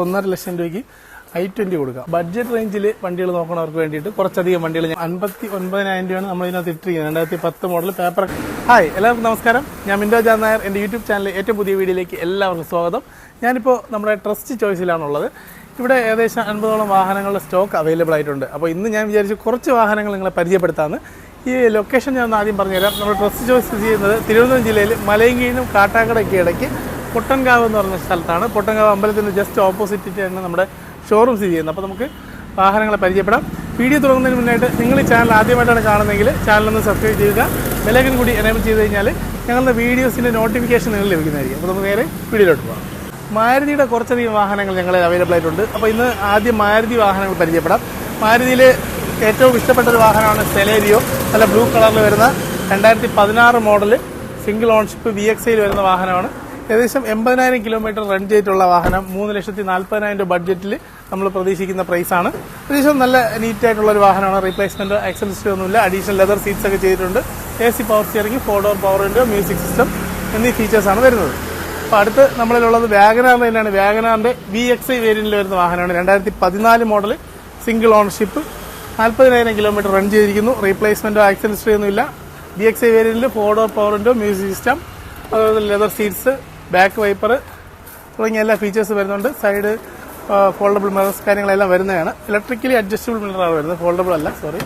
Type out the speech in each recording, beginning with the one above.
1.5 ലക്ഷം രൂപയ്ക്ക് i20 കൊടുക്കാം. Budget റേഞ്ചിൽ വണ്ടികൾ നോക്കുന്നവർക്ക് വേണ്ടിയിട്ട് കുറച്ചധികം വണ്ടികൾ 59,000 രൂപയാണ് നമ്മൾ ഇതിനകത്ത് ഇട്ടിരിക്കുന്നത്. 2010 മോഡൽ പേപ്പർ. ഹായ്, എല്ലാവർക്കും നമസ്കാരം. ഞാൻ മിൻഡോ ജാൻ നായർ. എൻ്റെ യൂട്യൂബ് ചാനലിലെ ഏറ്റവും പുതിയ വീഡിയോയിലേക്ക് എല്ലാവർക്കും സ്വാഗതം. ഞാനിപ്പോൾ നമ്മുടെ ട്രസ്റ്റ് ചോയ്സിലാണുള്ളത്. ഇവിടെ ഏകദേശം 50ഓളം വാഹനങ്ങളുടെ സ്റ്റോക്ക് അവൈലബിൾ ആയിട്ടുണ്ട്. അപ്പോൾ ഇന്ന് ഞാൻ വിചാരിച്ചു കുറച്ച് വാഹനങ്ങൾ നിങ്ങളെ പരിചയപ്പെടുത്താമെന്ന്. ഈ ലൊക്കേഷൻ ഞാൻ ആദ്യം പറഞ്ഞുതരാം. നമ്മുടെ ട്രസ്റ്റ് ചോയ്സ് ചെയ്യുന്നത് തിരുവനന്തപുരം ജില്ലയിൽ മലയങ്കീഴിനും കാട്ടാക്കടയ്ക്ക് ഇടയ്ക്ക് പൊട്ടൻകാവ് എന്ന് പറഞ്ഞ സ്ഥലത്താണ്. പൊട്ടൻകാവ് അമ്പലത്തിൻ്റെ ജസ്റ്റ് ഓപ്പോസിറ്റാണ് നമ്മുടെ ഷോറൂം സ്ഥിതി ചെയ്യുന്നത്. അപ്പോൾ നമുക്ക് വാഹനങ്ങളെ പരിചയപ്പെടാം. വീഡിയോ തുടങ്ങുന്നതിന് മുന്നായിട്ട് നിങ്ങൾ ഈ ചാനൽ ആദ്യമായിട്ടാണ് കാണുന്നതെങ്കിൽ ചാനലൊന്ന് സബ്സ്ക്രൈബ് ചെയ്യുക. ബെല്ലൈക്കൻ കൂടി എനേബിൾ ചെയ്ത് കഴിഞ്ഞാൽ ഞങ്ങളുടെ വീഡിയോസിൻ്റെ നോട്ടിഫിക്കേഷൻ നിങ്ങൾ ലഭിക്കുന്നതായിരിക്കും. അപ്പോൾ നമുക്ക് നേരെ വീഡിയോയിലോട്ട് പോകാം. മാരുതിയുടെ കുറച്ചധികം വാഹനങ്ങൾ ഞങ്ങൾ അവൈലബിൾ ആയിട്ടുണ്ട്. അപ്പോൾ ഇന്ന് ആദ്യം മാരുതി വാഹനങ്ങൾ പരിചയപ്പെടാം. മാരുതിയിൽ ഏറ്റവും ഇഷ്ടപ്പെട്ട ഒരു വാഹനമാണ് സെലേരിയോ. നല്ല ബ്ലൂ കളറിൽ വരുന്ന 2016 മോഡൽ സിംഗിൾ ഓൺഷിപ്പ് VXIയിൽ വരുന്ന വാഹനമാണ്. ഏകദേശം 80,000 കിലോമീറ്റർ റൺ ചെയ്തിട്ടുള്ള വാഹനം. 3,40,000 രൂപ ബഡ്ജറ്റിൽ നമ്മൾ പ്രതീക്ഷിക്കുന്ന പ്രൈസാണ്. അത്യാവശ്യം നല്ല നീറ്റായിട്ടുള്ള ഒരു വാഹനമാണ്. റീപ്ലേസ്മെന്റ് ആക്സലറേഷൻ ഒന്നുമില്ല. അഡീഷണൽ ലെതർ സീറ്റ്സ് ഒക്കെ ചെയ്തിട്ടുണ്ട്. AC power steering, 4 door power window, music system എന്നീ ഫീച്ചേഴ്സാണ് വരുന്നത്. അപ്പോൾ അടുത്ത് നമ്മളിലുള്ളത് വാഗനാർ തന്നെയാണ്. വാഗനാറിന്റെ VXI വേരിയന്റിൽ വരുന്ന വാഹനമാണ്. 2014 model single ownership, 40,000 kilometre run ചെയ്തിരിക്കുന്നു. റീപ്ലേസ്മെന്റോ ആക്സലറേഷൻ ഒന്നുമില്ല. VXI വേരിയന്റിൽ 4 door power window, music system, അതുപോലെ ലെതർ സീറ്റ്സ്, ബാക്ക് വൈപ്പർ തുടങ്ങിയ എല്ലാ ഫീച്ചേഴ്സ് വരുന്നുണ്ട്. സൈഡ് ഫോൾഡബിൾ മിറേഴ്സ് കാര്യങ്ങളെല്ലാം വരുന്നതാണ്. ഇലക്ട്രിക്കലി അഡ്ജസ്റ്റബിൾ മിററാണ് വരുന്നത്, ഫോൾഡബിൾ അല്ല, സോറി.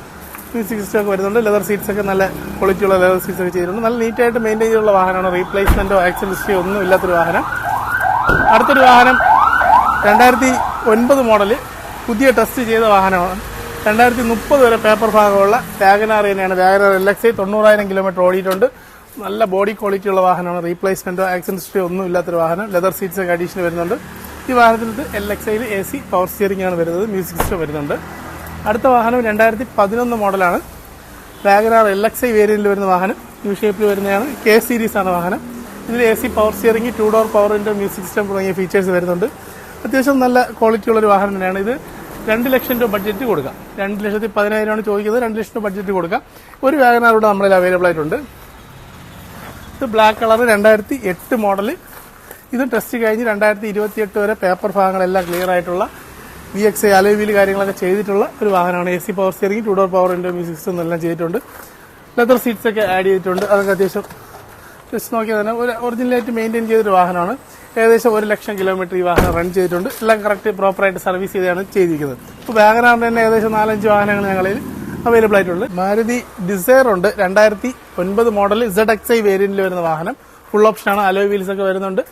മ്യൂസിക് സിസ്റ്റം ഒക്കെ വരുന്നുണ്ട്. ലെതർ സീറ്റ്സ് ഒക്കെ നല്ല ക്വാളിറ്റിയുള്ള ലെതർ സീറ്റ്സ് ഒക്കെ ചെയ്തിട്ടുണ്ട്. നല്ല നീറ്റായിട്ട് മെയിൻറ്റെയിൻ ചെയ്തിട്ടുള്ള വാഹനമാണ്. റീപ്ലേസ്മെന്റോ ആക്സിഡൻറ്റോ ഒന്നും ഇല്ലാത്തൊരു വാഹനം. അടുത്തൊരു വാഹനം 2009 മോഡൽ പുതിയ ടെസ്റ്റ് ചെയ്ത വാഹനമാണ്. 2030 വരെ പേപ്പർ ഭാഗമുള്ള വാഗനാർ തന്നെയാണ്. വാഗനാർ LXI 90,000 കിലോമീറ്റർ ഓടിയിട്ടുണ്ട്. നല്ല ബോഡി ക്വാളിറ്റി ഉള്ള വാഹനമാണ്. റീപ്ലേസ്മെന്റോ ആക്സിഡൻറ്റോ ഒന്നും ഇല്ലാത്തൊരു വാഹനം. ലെതർ സീറ്റ്സ് ഒക്കെ അഡീഷണൽ വരുന്നുണ്ട്. ഈ വാഹനത്തിൽ LXIയിൽ AC പവർ സ്റ്റിയറിംഗ് ആണ് വരുന്നത്. മ്യൂസിക് സിസ്റ്റം വരുന്നുണ്ട്. അടുത്ത വാഹനം 2011 മോഡലാണ്. വാഗനാർ LXI വേരിയന്റിൽ വരുന്ന വാഹനം. യു ഷേപ്പിൽ വരുന്നതാണ്. K സീരീസ് ആണ് വാഹനം. ഇതിൽ AC power steering, 2 door power window, music system തുടങ്ങിയ ഫീച്ചേഴ്സ് വരുന്നുണ്ട്. അത്യാവശ്യം നല്ല ക്വാളിറ്റി ഉള്ള ഒരു വാഹനം തന്നെയാണ്. ഇത് 2 ലക്ഷം രൂപ ബഡ്ജറ്റ് കൊടുക്കാം. 2,10,000 ചോദിക്കുന്നത്. 2 ലക്ഷം രൂപ ബഡ്ജറ്റ് കൊടുക്കാം. ഒരു വാഗനാറൂടെ നമ്മുടെ അവൈലബിൾ ആയിട്ടുണ്ട്. ഇത് ബ്ലാക്ക് കളർ 2008 മോഡൽ. ഇത് ടെസ്റ്റ് കഴിഞ്ഞ് 2028 വരെ പേപ്പർ ഭാഗങ്ങളെല്ലാം ക്ലിയർ ആയിട്ടുള്ള VXI അലോയ് വീൽ കാര്യങ്ങളൊക്കെ ചെയ്തിട്ടുള്ള ഒരു വാഹനമാണ്. AC power steering, 2 door power window, music system എല്ലാം ചെയ്തിട്ടുണ്ട്. ലെതർ സീറ്റ്സ് ഒക്കെ ആഡ് ചെയ്തിട്ടുണ്ട്. അതൊക്കെ അത്യാവശ്യം ജസ്റ്റ് നോക്കിയാൽ തന്നെ ഒരു ഒറിജിനലായിട്ട് മെയിൻറ്റെയിൻ ചെയ്തൊരു വാഹനമാണ്. ഏകദേശം 1 ലക്ഷം കിലോമീറ്റർ ഈ വാഹനം റൺ ചെയ്തിട്ടുണ്ട്. എല്ലാം കറക്റ്റ് പ്രോപ്പറായിട്ട് സർവീസ് ചെയ്താണ് ചെയ്തിരിക്കുന്നത്. ഇപ്പോൾ വാഗനാറിന്റെ തന്നെ ഏകദേശം 4-5 വാഹനങ്ങൾ ഞങ്ങളിൽ അവൈലബിൾ ആയിട്ടുണ്ട്. മാരുതി ഡിസയർ ഉണ്ട്. 2009 മോഡൽ ZXI വേരിയന്റിൽ വരുന്ന വാഹനം. ഫുൾ ഓപ്ഷനാണ്. അലോയ് വീൽസ് ഒക്കെ വരുന്നുണ്ട്.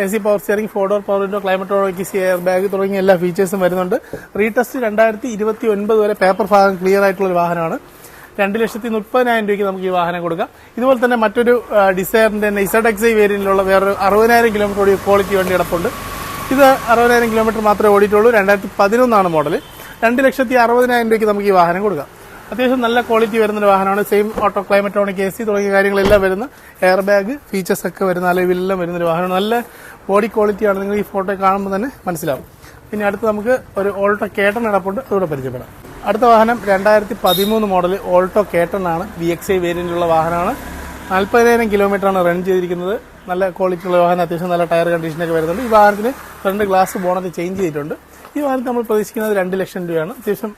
AC power steering, 4 door power window, climatologic air bag തുടങ്ങിയ എല്ലാ ഫീച്ചേഴ്സും വരുന്നുണ്ട്. റീടെസ്റ്റ് 2029 വരെ പേപ്പർ ഭാഗം ക്ലിയർ ആയിട്ടുള്ള ഒരു വാഹനമാണ്. 2,30,000 രൂപയ്ക്ക് നമുക്ക് ഈ വാഹനം കൊടുക്കാം. ഇതുപോലെ തന്നെ മറ്റൊരു ഡിസയറിന്റെ തന്നെ ZXI വേരിയന്റിലുള്ള വേറൊരു 60,000 കിലോമീറ്റർ ഓടിയ ക്വാളിറ്റി വണ്ടി കിടപ്പുണ്ട്. ഇത് 60,000 കിലോമീറ്റർ മാത്രമേ ഓടിയിട്ടുള്ളൂ. 2011 മോഡൽ. 2,60,000 രൂപയ്ക്ക് നമുക്ക് ഈ വാഹനം കൊടുക്കാം. അത്യാവശ്യം നല്ല ക്വാളിറ്റി വരുന്നൊരു വാഹനമാണ്. സെയിം ഓട്ടോ ക്ലൈമറ്റോണിക് AC തുടങ്ങിയ കാര്യങ്ങളെല്ലാം വരുന്ന എയർ ബാഗ് ഫീച്ചേഴ്സ് ഒക്കെ വരുന്ന അലോയിലെല്ലാം വരുന്നൊരു വാഹനമാണ്. നല്ല ബോഡി ക്വാളിറ്റിയാണ്. നിങ്ങൾ ഈ ഫോട്ടോ കാണുമ്പോൾ തന്നെ മനസ്സിലാവും. പിന്നെ അടുത്ത് നമുക്ക് ഒരു ഓൾട്ടോ കേട്ടൺ കിടപ്പുണ്ട്. അതുകൂടെ പരിചയപ്പെടാം. അടുത്ത വാഹനം 2013 മോഡൽ ഓൾട്ടോ കേട്ടൺ ആണ്. VXI വേരിയന്റിലുള്ള വാഹനമാണ്. 40,000 കിലോമീറ്റർ ആണ് റൺ ചെയ്തിരിക്കുന്നത്. നല്ല ക്വാളിറ്റി ഉള്ള വാഹനം. അത്യാവശ്യം നല്ല ടയർ കണ്ടീഷനൊക്കെ വരുന്നുണ്ട്. ഈ വാഹനത്തിന് ഫ്രണ്ട് ഗ്ലാസ് ബോണറ്റ് ചേഞ്ച് ചെയ്തിട്ടുണ്ട്. ഈ വാഹനത്തിൽ നമ്മൾ പ്രതീക്ഷിക്കുന്നത് 2 ലക്ഷം രൂപയാണ്. അത്യാവശ്യം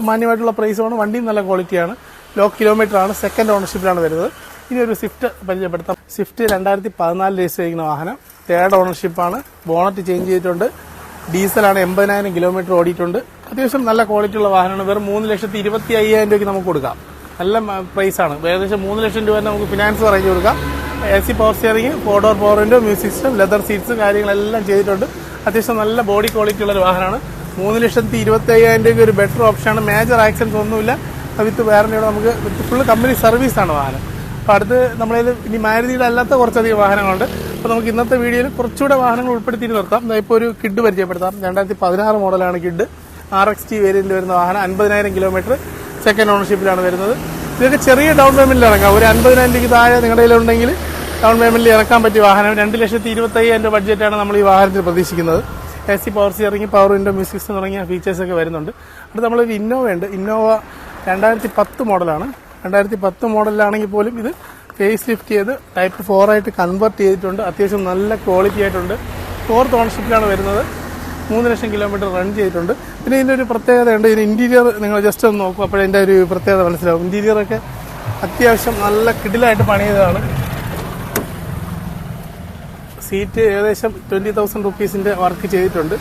മാന്യമായിട്ടുള്ള പ്രൈസാണ്. വണ്ടിയും നല്ല ക്വാളിറ്റിയാണ്. ലോ കിലോമീറ്റർ ആണ്. സെക്കൻഡ് ഓണർഷിപ്പിലാണ് വരുന്നത്. ഇനി ഒരു സ്വിഫ്റ്റ് പരിചയപ്പെടുത്താം. സ്വിഫ്റ്റ് 2014 രജിസ്റ്റർ ചെയ്യുന്ന വാഹനം. 3rd ഓണർഷിപ്പാണ്. ബോണറ്റ് ചേഞ്ച് ചെയ്തിട്ടുണ്ട്. ഡീസലാണ്. 80,000 കിലോമീറ്റർ ഓടിയിട്ടുണ്ട്. അത്യാവശ്യം നല്ല ക്വാളിറ്റി ഉള്ള വാഹനമാണ്. വെറും 3,25,000 രൂപയ്ക്ക് നമുക്ക് കൊടുക്കാം. നല്ല പ്രൈസാണ്. ഏകദേശം 3 ലക്ഷം രൂപ നമുക്ക് ഫിനാൻസ് അറേഞ്ച് കൊടുക്കാം. AC power steering, 4 door power window, music system, leather seats കാര്യങ്ങളെല്ലാം ചെയ്തിട്ടുണ്ട്. അത്യാവശ്യം നല്ല ബോഡി ക്വാളിറ്റി ഉള്ള ഒരു വാഹനമാണ്. 3,25,000 രൂപയ്ക്ക് ഒരു ബെറ്റർ ഓപ്ഷനാണ്. മേജർ ആക്സിഡൻസ് ഒന്നുമില്ല. വിത്ത് വാറന്റിയോടെ നമുക്ക് ഫുള്ള് കമ്പനി സർവീസാണ് വാഹനം. അപ്പോൾ അടുത്ത് നമ്മളിൽ ഇനി മാരുതിയുടെ അല്ലാത്ത കുറച്ചധികം വാഹനങ്ങളുണ്ട്. അപ്പോൾ നമുക്ക് ഇന്നത്തെ വീഡിയോയിൽ കുറച്ചുകൂടെ വാഹനങ്ങൾ ഉൾപ്പെടുത്തിയിട്ട് നിർത്താം. ഇപ്പോൾ ഒരു കിഡ് പരിചയപ്പെടുത്താം. 2016 മോഡലാണ് കിഡ്. RXT വേരിയന്റ് വരുന്ന വാഹനം. 50,000 കിലോമീറ്റർ സെക്കൻഡ് ഓണർഷിപ്പിലാണ് വരുന്നത്. ഇതൊക്കെ ചെറിയ ഡൗൺ പേയ്മെന്റിൽ ഇറക്കാം. ഒരു 50,000 രൂപയ്ക്ക് താഴെ നിങ്ങളുടെ കയ്യിലുണ്ടെങ്കിൽ ഡൗൺ പേയ്മെന്റിൽ ഇറക്കാൻ പറ്റിയ വാഹനം. 2,25,000 രൂപ ബഡ്ജറ്റാണ് നമ്മൾ ഈ വാഹനത്തിൽ പ്രതീക്ഷിക്കുന്നത്. AC power steering, power window, music system തുടങ്ങിയ ഫീച്ചേഴ്സ് ഒക്കെ വരുന്നുണ്ട്. അടുത്ത് നമ്മളൊരു ഇന്നോവ ഉണ്ട്. ഇന്നോവ 2010 മോഡലാണ്. 2010 മോഡലിലാണെങ്കിൽ പോലും ഇത് ഫേസ് ലിഫ്റ്റ് ചെയ്ത് Type 4 ആയിട്ട് കൺവേർട്ട് ചെയ്തിട്ടുണ്ട്. അത്യാവശ്യം നല്ല ക്വാളിറ്റി ആയിട്ടുണ്ട്. 4th ഓണർഷിപ്പിലാണ് വരുന്നത്. 3 ലക്ഷം കിലോമീറ്റർ റൺ ചെയ്തിട്ടുണ്ട്. പിന്നെ ഇതിൻ്റെ ഒരു പ്രത്യേകതയുണ്ട്, ഇതിന് ഇൻറ്റീരിയർ നിങ്ങൾ ജസ്റ്റ് ഒന്ന് നോക്കും, അപ്പോഴതിൻ്റെ ഒരു പ്രത്യേകത മനസ്സിലാവും. ഇൻറ്റീരിയറൊക്കെ അത്യാവശ്യം നല്ല കിടിലായിട്ട് പണിയതാണ്. സീറ്റ് ഏകദേശം 20,000 റുപ്പീസിൻ്റെ വർക്ക് ചെയ്തിട്ടുണ്ട്.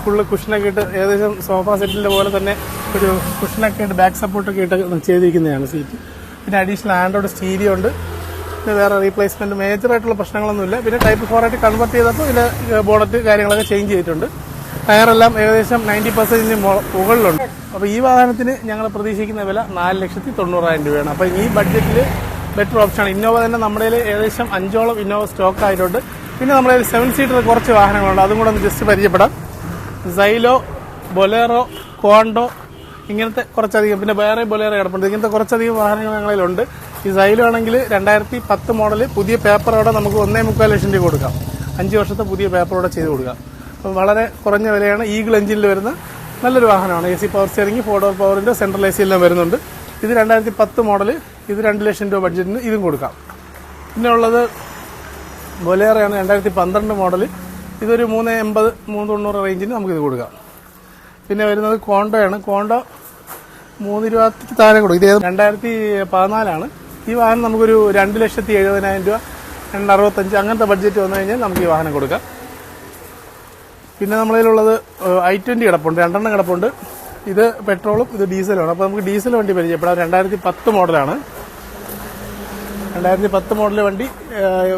ഫുള്ള് കുഷനൊക്കെ ഇട്ട് ഏകദേശം സോഫ സെറ്റിൻ്റെ പോലെ തന്നെ ഒരു കുഷനൊക്കെ ഇട്ട് ബാക്ക് സപ്പോർട്ടൊക്കെ ഇട്ട് ചെയ്തിരിക്കുന്നതാണ് സീറ്റ്. പിന്നെ അഡീഷണൽ ആൻഡ്രോയിഡ് സ്റ്റീരിയോ ഉണ്ട്. പിന്നെ വേറെ റീപ്ലേസ്മെൻറ്റ് മേജറായിട്ടുള്ള പ്രശ്നങ്ങളൊന്നുമില്ല. പിന്നെ ടൈപ്പ് 4 ആയിട്ട് കൺവേർട്ട് ചെയ്തപ്പോൾ ഇതിൽ ബോണറ്റ് കാര്യങ്ങളൊക്കെ ചേഞ്ച് ചെയ്തിട്ടുണ്ട്. ടയറെല്ലാം ഏകദേശം 90% മുകളിലുണ്ട്. അപ്പോൾ ഈ വാഹനത്തിന് ഞങ്ങൾ പ്രതീക്ഷിക്കുന്ന വില 4,90,000 രൂപയാണ്. അപ്പോൾ ഈ ബഡ്ജറ്റിൽ ബെറ്റർ ഓപ്ഷനാണ്. ഇന്നോവ തന്നെ നമ്മുടെ ഏകദേശം 5ഓളം ഇന്നോവ സ്റ്റോക്ക് ആയിട്ടുണ്ട്. പിന്നെ നമ്മുടെ 7 സീറ്റർ കുറച്ച് വാഹനങ്ങളുണ്ട്, അതും കൂടെ ഒന്ന് ജസ്റ്റ് പരിചയപ്പെടാം. സൈലോ, ബൊലേറോ, കോണ്ടോ ഇങ്ങനത്തെ കുറച്ചധികം, പിന്നെ വേറെ ബൊലേറോ കിടപ്പുണ്ട്. ഇങ്ങനത്തെ കുറച്ചധികം വാഹനങ്ങൾ ഞങ്ങളിലുണ്ട്. ഈ സൈലോ ആണെങ്കിൽ 2010 മോഡൽ പുതിയ പേപ്പറോടെ നമുക്ക് 1.25 ലക്ഷം രൂപ കൊടുക്കാം. 5 വർഷത്തെ പുതിയ പേപ്പറോടെ ചെയ്ത് കൊടുക്കാം. അപ്പോൾ വളരെ കുറഞ്ഞ വിലയാണ്. ഈഗിൾ എഞ്ചിനിൽ വരുന്ന നല്ലൊരു വാഹനമാണ്. AC പവർ സ്റ്റിയറിംഗ്, 4 ഡോർ പവറിൻ്റെ സെൻട്രൽ AC എല്ലാം വരുന്നുണ്ട്. ഇത് 2010 മോഡൽ, ഇത് 2 ലക്ഷം രൂപ ബഡ്ജറ്റിന് ഇതും കൊടുക്കാം. പിന്നെ ഉള്ളത് ബൊലേറോയാണ്, 2012 മോഡൽ. ഇതൊരു 380, 390 റേഞ്ചിന് നമുക്കിത് കൊടുക്കാം. പിന്നെ വരുന്നത് കോണ്ടോയാണ്. കോണ്ടോ 320 താഴെ കൊടുക്കും. ഇത് 2014 ഈ വാഹനം നമുക്കൊരു 2,70,000 രൂപ, 265 അങ്ങനത്തെ ബഡ്ജറ്റ് വന്നു കഴിഞ്ഞാൽ നമുക്ക് ഈ വാഹനം കൊടുക്കാം. പിന്നെ നമ്മളതിലുള്ളത് i20 കിടപ്പുണ്ട്, 2 കിടപ്പുണ്ട്. ഇത് പെട്രോളും ഇത് ഡീസലുമാണ്. അപ്പോൾ നമുക്ക് ഡീസൽ വണ്ടി പരിചയപ്പെടാം. 2010 മോഡലാണ്. 2010 മോഡൽ വണ്ടി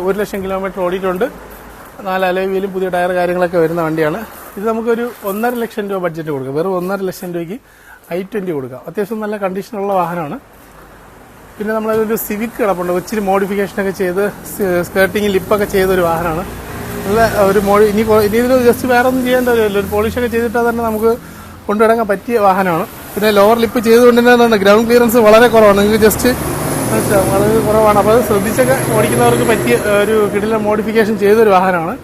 1 ലക്ഷം കിലോമീറ്റർ ഓടിയിട്ടുണ്ട്. 4 അലോയ് വീലും പുതിയ ടയർ കാര്യങ്ങളൊക്കെ വരുന്ന വണ്ടിയാണ്. ഇത് നമുക്കൊരു 1.5 ലക്ഷം രൂപ ബഡ്ജറ്റ് കൊടുക്കാം. വെറും 1.5 ലക്ഷം രൂപയ്ക്ക് i20 കൊടുക്കാം. അത്യാവശ്യം നല്ല കണ്ടീഷനുള്ള വാഹനമാണ്. പിന്നെ നമ്മളൊരു സിവിക് കിടപ്പുണ്ട്, ഒത്തിരി മോഡിഫിക്കേഷനൊക്കെ ചെയ്ത് സ്കേർട്ടിങ് ലിപ്പൊക്കെ ചെയ്തൊരു വാഹനമാണ്. നല്ല ഒരു ഇനി ഇതിൽ ജസ്റ്റ് വേറെ ഒന്നും ചെയ്യേണ്ട കാര്യമില്ല, ഒരു പോളിഷൊക്കെ ചെയ്തിട്ടാൽ തന്നെ നമുക്ക് കൊണ്ടുനടക്കാൻ പറ്റിയ വാഹനമാണ്. പിന്നെ ലോവർ ലിപ്പ് ചെയ്തുകൊണ്ട് തന്നെ ഗ്രൗണ്ട് ക്ലിയറൻസ് വളരെ കുറവാണ്, നിങ്ങൾക്ക് ജസ്റ്റ് മനസ്സിലാവും, വളരെ കുറവാണ്. അപ്പോൾ അത് ശ്രദ്ധിച്ചൊക്കെ ഓടിക്കുന്നവർക്ക് പറ്റിയ ഒരു കിടിലൻ മോഡിഫിക്കേഷൻ ചെയ്തൊരു വാഹനമാണ്.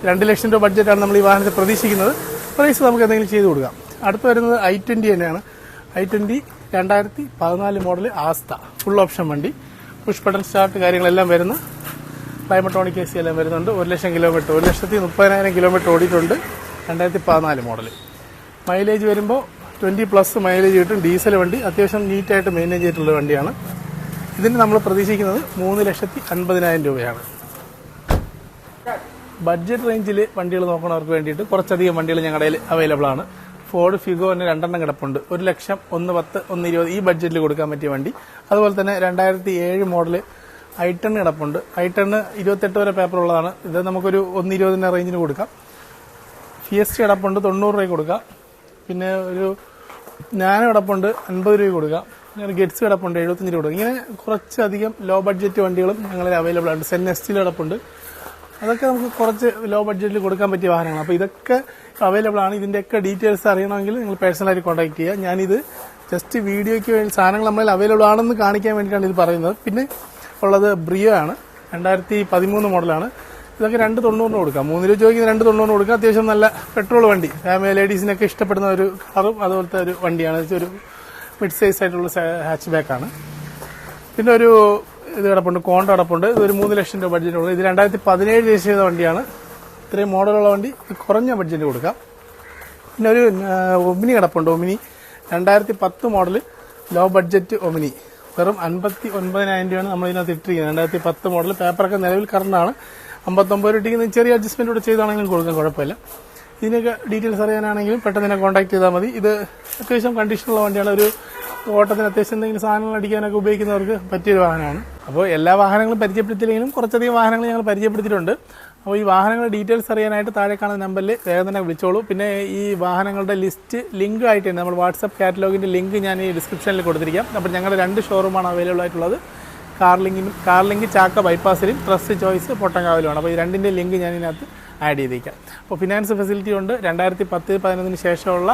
2 ലക്ഷം രൂപ ബഡ്ജറ്റാണ് നമ്മൾ ഈ വാഹനത്തെ പ്രതീക്ഷിക്കുന്നത്. പ്രൈസ് നമുക്ക് എന്തെങ്കിലും ചെയ്ത് കൊടുക്കാം. അടുത്ത് വരുന്നത് i20 തന്നെയാണ്. i20 2014 model Aastha, full option വണ്ടി, പുഷ് ബട്ടൺ സ്റ്റാർട്ട് കാര്യങ്ങളെല്ലാം വരുന്ന ക്ലൈമറ്റോണിക് AC എല്ലാം വരുന്നുണ്ട്. 1 ലക്ഷം കിലോമീറ്റർ, 1,30,000 കിലോമീറ്റർ ഓടിയിട്ടുണ്ട്. 2014 മോഡൽ. മൈലേജ് വരുമ്പോൾ 20+ മൈലേജ് കിട്ടും. ഡീസൽ വണ്ടി, അത്യാവശ്യം നീറ്റായിട്ട് മെയിൻറ്റെയിൻ ചെയ്തിട്ടുള്ള വണ്ടിയാണ്. ഇതിന് നമ്മൾ പ്രതീക്ഷിക്കുന്നത് 3,50,000 രൂപയാണ്. ബഡ്ജറ്റ് റേഞ്ചിൽ വണ്ടികൾ നോക്കുന്നവർക്ക് വേണ്ടിയിട്ട് കുറച്ചധികം വണ്ടികൾ ഞങ്ങളുടെ അവൈലബിൾ ആണ്. ഫോർഡ് ഫിഗോ തന്നെ 2 കിടപ്പുണ്ട്. 1 ലക്ഷം, 110, 120 ഈ ബഡ്ജറ്റിൽ കൊടുക്കാൻ പറ്റിയ വണ്ടി. അതുപോലെ തന്നെ 2007 മോഡൽ i10 കിടപ്പുണ്ട്. i10 28 വരെ പേപ്പർ ഉള്ളതാണ്. ഇത് നമുക്കൊരു 120 റേഞ്ചിന് കൊടുക്കാം. ഫിയസ്റ്റ് കിടപ്പുണ്ട്, 90 രൂപയ്ക്ക് കൊടുക്കാം. പിന്നെ ഒരു നാനോ കിടപ്പുണ്ട്, 50 രൂപയ്ക്ക് കൊടുക്കാം. പിന്നെ ഗെറ്റ്സ് കിടപ്പുണ്ട്, 75 രൂപ കൊടുക്കാം. ഇങ്ങനെ കുറച്ചധികം ലോ ബഡ്ജറ്റ് വണ്ടികളും ഞങ്ങളിൽ അവൈലബിൾ ആണ്. സെൻ എസ്റ്റിൽ കിടപ്പുണ്ട്. അതൊക്കെ നമുക്ക് കുറച്ച് ലോ ബഡ്ജറ്റിൽ കൊടുക്കാൻ പറ്റിയ വാഹനങ്ങളാണ്. അപ്പോൾ ഇതൊക്കെ അവൈലബിൾ ആണ്. ഇതിൻ്റെയൊക്കെ ഡീറ്റെയിൽസ് അറിയണമെങ്കിൽ നിങ്ങൾ പേഴ്സണലായിട്ട് കോൺടാക്ട് ചെയ്യുക. ഞാനിത് ജസ്റ്റ് വീഡിയോയ്ക്ക് വേണ്ടി സാധനങ്ങൾ നമ്മളിൽ അവൈലബിൾ ആണെന്ന് കാണിക്കാൻ വേണ്ടിയിട്ടാണ് ഇത് പറയുന്നത്. പിന്നെ ഉള്ളത് ബ്രിയോ ആണ്, 2013 മോഡലാണ്. ഇതൊക്കെ 290 കൊടുക്കാം. 3 രൂപ ചോദിക്കുന്ന 290 കൊടുക്കാം. അത്യാവശ്യം നല്ല പെട്രോൾ വണ്ടി, ഫാമിലി ലേഡീസിനൊക്കെ ഇഷ്ടപ്പെടുന്ന ഒരു കാറും അതുപോലത്തെ ഒരു വണ്ടിയാണ്. ഒരു മിഡ് സൈസ് ആയിട്ടുള്ള ഹാച്ച് ബാക്കാണ്. പിന്നെ ഒരു ഇത് കിടപ്പുണ്ട്, കോണ്ടോ കിടപ്പുണ്ട്. ഇതൊരു 3 ലക്ഷം രൂപ ബഡ്ജറ്റുള്ളത്. ഇത് 2017 രജിസ്റ്റർ ചെയ്ത വണ്ടിയാണ്. ഇത്രയും മോഡലുള്ള വണ്ടി കുറഞ്ഞ ബഡ്ജറ്റ് കൊടുക്കാം. പിന്നെ ഒരു ഒമിനി കിടപ്പുണ്ട്. Omni 2010 model low budget Omni, വെറും 59,000 രൂപയാണ് നമ്മൾ ഇതിനകത്ത് ഇട്ടിരിക്കുന്നത്. 2010 മോഡൽ, പേപ്പറൊക്കെ നിലവിൽ കറണ്ടാണ്. 59 രൂപ ഇട്ടിരിക്കുന്ന ചെറിയ അഡ്ജസ്റ്റ്മെന്റ് കൂടെ ചെയ്താണെങ്കിലും കൊടുക്കാൻ കുഴപ്പമില്ല. ഇതിനൊക്കെ ഡീറ്റെയിൽസ് അറിയാനാണെങ്കിലും പെട്ടെന്ന് തന്നെ കോൺടാക്ട് ചെയ്താൽ മതി. ഇത് അത്യാവശ്യം കണ്ടീഷനുള്ള വണ്ടിയാണ്. ഒരു ഓട്ടത്തിന് അത്യാവശ്യം എന്തെങ്കിലും സാധനങ്ങൾ അടിക്കാനൊക്കെ ഉപയോഗിക്കുന്നവർക്ക് പറ്റിയൊരു വാഹനമാണ്. അപ്പോൾ എല്ലാ വാഹനങ്ങളും പരിചയപ്പെടുത്തിയില്ലെങ്കിലും കുറച്ചധികം വാഹനങ്ങൾ ഞങ്ങൾ പരിചയപ്പെടുത്തിയിട്ടുണ്ട്. അപ്പോൾ ഈ വാഹനങ്ങളുടെ ഡീറ്റെയിൽസ് അറിയാനായിട്ട് താഴെ കാണുന്ന നമ്പറിൽ വേഗം തന്നെ വിളിച്ചോളൂ. പിന്നെ ഈ വാഹനങ്ങളുടെ ലിസ്റ്റ് ലിങ്ക് ആയിട്ട് നമ്മൾ വാട്സപ്പ് കാറ്റലോഗിൻ്റെ ലിങ്ക് ഞാൻ ഈ ഡിസ്ക്രിപ്ഷനിൽ കൊടുത്തിരിക്കാം. അപ്പോൾ ഞങ്ങളുടെ 2 ഷോറൂമാണ് അവൈലബിൾ ആയിട്ടുള്ളത്. കാർലിങ്ക് ചാക്ക ബൈപ്പാസിലും ട്രസ്റ്റ് ചോയ്സ് പൊട്ടങ്കാവിലുമാണ്. അപ്പോൾ ഈ 2ൻ്റെ ലിങ്ക് ഞാൻ ഇതിനകത്ത് ആഡ് ചെയ്തേക്കാം. അപ്പോൾ ഫിനാൻസ് ഫെസിലിറ്റി ഉണ്ട്. 2010-11 ശേഷമുള്ള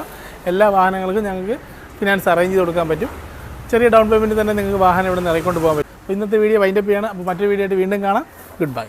എല്ലാ വാഹനങ്ങൾക്കും ഞങ്ങൾക്ക് ഫിനാൻസ് അറേഞ്ച് ചെയ്ത് കൊടുക്കാൻ പറ്റും. ചെറിയ ഡൗൺ പേയ്മെൻറ്റ് തന്നെ നിങ്ങൾക്ക് വാഹനം ഇവിടെ നിന്ന് ഇറക്കിക്കൊണ്ട് പോകാൻ പറ്റും. അപ്പോൾ ഇന്നത്തെ വീഡിയോ വൈൻഡപ്പ് ചെയ്യണം. അപ്പോൾ മറ്റൊരു വീഡിയോ ആയിട്ട് വീണ്ടും കാണാം. Good bye.